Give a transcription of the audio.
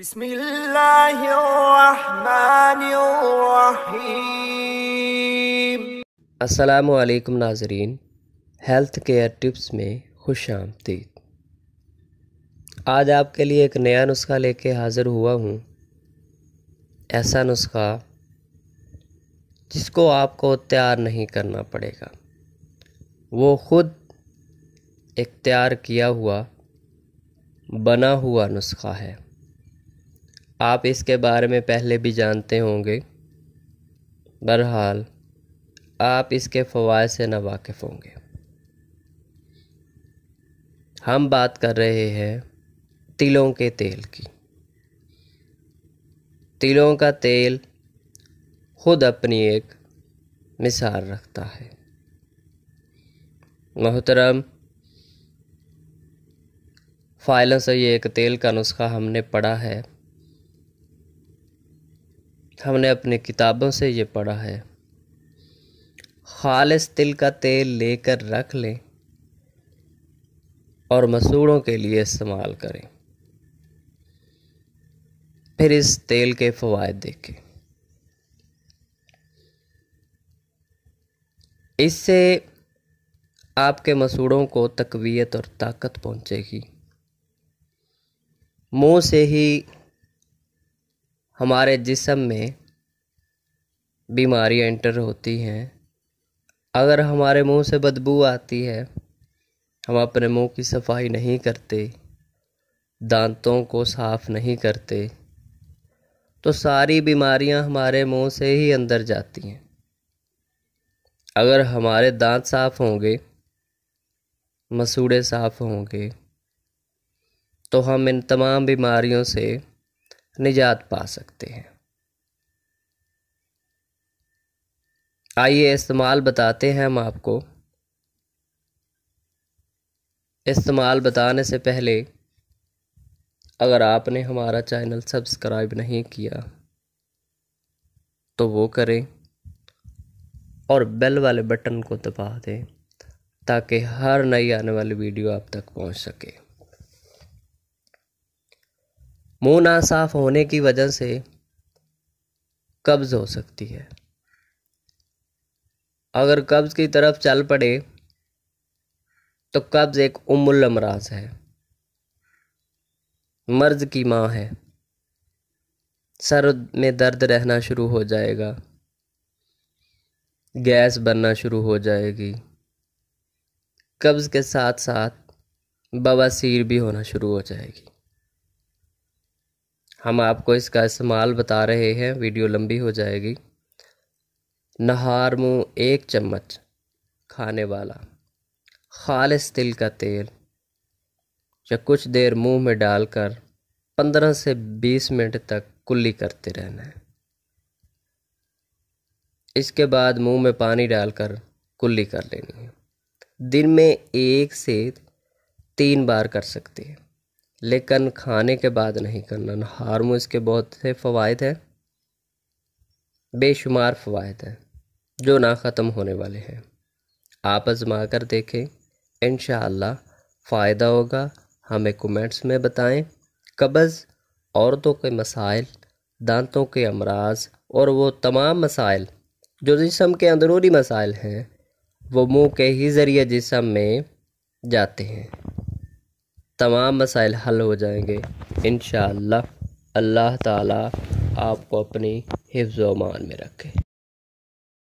बिस्मिल्लाहिर्रहमानिर्रहीम। अस्सलामुअलैकुम नाज़रीन, हेल्थ केयर टिप्स में खुश आमदीद। आज आपके लिए एक नया नुस्खा लेके हाज़िर हुआ हूँ। ऐसा नुस्खा जिसको आपको तैयार नहीं करना पड़ेगा, वो ख़ुद एक तैयार किया हुआ बना हुआ नुस्खा है। आप इसके बारे में पहले भी जानते होंगे, बहरहाल आप इसके फ़वाइद से नावाकिफ़ होंगे। हम बात कर रहे हैं तिलों के तेल की। तिलों का तेल खुद अपनी एक मिसाल रखता है। मोहतरम, फ़ाइलों से ये एक तेल का नुस्खा हमने पढ़ा है, हमने अपनी किताबों से ये पढ़ा है। खालिस तिल का तेल लेकर रख लें और मसूड़ों के लिए इस्तेमाल करें। फिर इस तेल के फ़वाइद देखें। इससे आपके मसूड़ों को तक़वियत और ताकत पहुँचेगी। मुंह से ही हमारे जिस्म में बीमारियां एंटर होती हैं। अगर हमारे मुंह से बदबू आती है, हम अपने मुंह की सफाई नहीं करते, दांतों को साफ़ नहीं करते, तो सारी बीमारियां हमारे मुंह से ही अंदर जाती हैं। अगर हमारे दांत साफ़ होंगे, मसूड़े साफ़ होंगे, तो हम इन तमाम बीमारियों से निजात पा सकते हैं। आइए इस्तेमाल बताते हैं हम आपको। इस्तेमाल बताने से पहले अगर आपने हमारा चैनल सब्सक्राइब नहीं किया तो वो करें और बेल वाले बटन को दबा दें ताकि हर नई आने वाली वीडियो आप तक पहुंच सके। मुंह ना साफ होने की वजह से कब्ज़ हो सकती है। अगर कब्ज़ की तरफ चल पड़े तो कब्ज़ एक उम्मुल अमराज है, मर्ज़ की माँ है। सर में दर्द रहना शुरू हो जाएगा, गैस बनना शुरू हो जाएगी, कब्ज़ के साथ साथ बवासीर भी होना शुरू हो जाएगी। हम आपको इसका इस्तेमाल बता रहे हैं, वीडियो लंबी हो जाएगी। नहार मुँह 1 चम्मच खाने वाला खालिस तिल का तेल या कुछ देर मुंह में डालकर 15 से 20 मिनट तक कुल्ली करते रहना है। इसके बाद मुंह में पानी डालकर कुल्ली कर लेनी है। दिन में 1 से 3 बार कर सकते हैं, लेकिन खाने के बाद नहीं करना। नहार मुँह इसके बहुत से फ़वाइद हैं, बेशुमार फ़वाइद हैं जो ना ख़त्म होने वाले हैं। आप आज़मा कर देखें, इंशाअल्लाह फ़ायदा होगा। हमें कमेंट्स में बताएं। कब्ज़, औरतों के मसाइल, दांतों के अमराज और वो तमाम मसाइल जो जिस्म के अंदरूनी मसाइल हैं, वो मुंह के ही ज़रिए जिस्म में जाते हैं। तमाम मसाइल हल हो जाएंगे इंशाअल्लाह। अल्लाह ताला आपको अपनी हिफ्ज़ व अमान में रखे।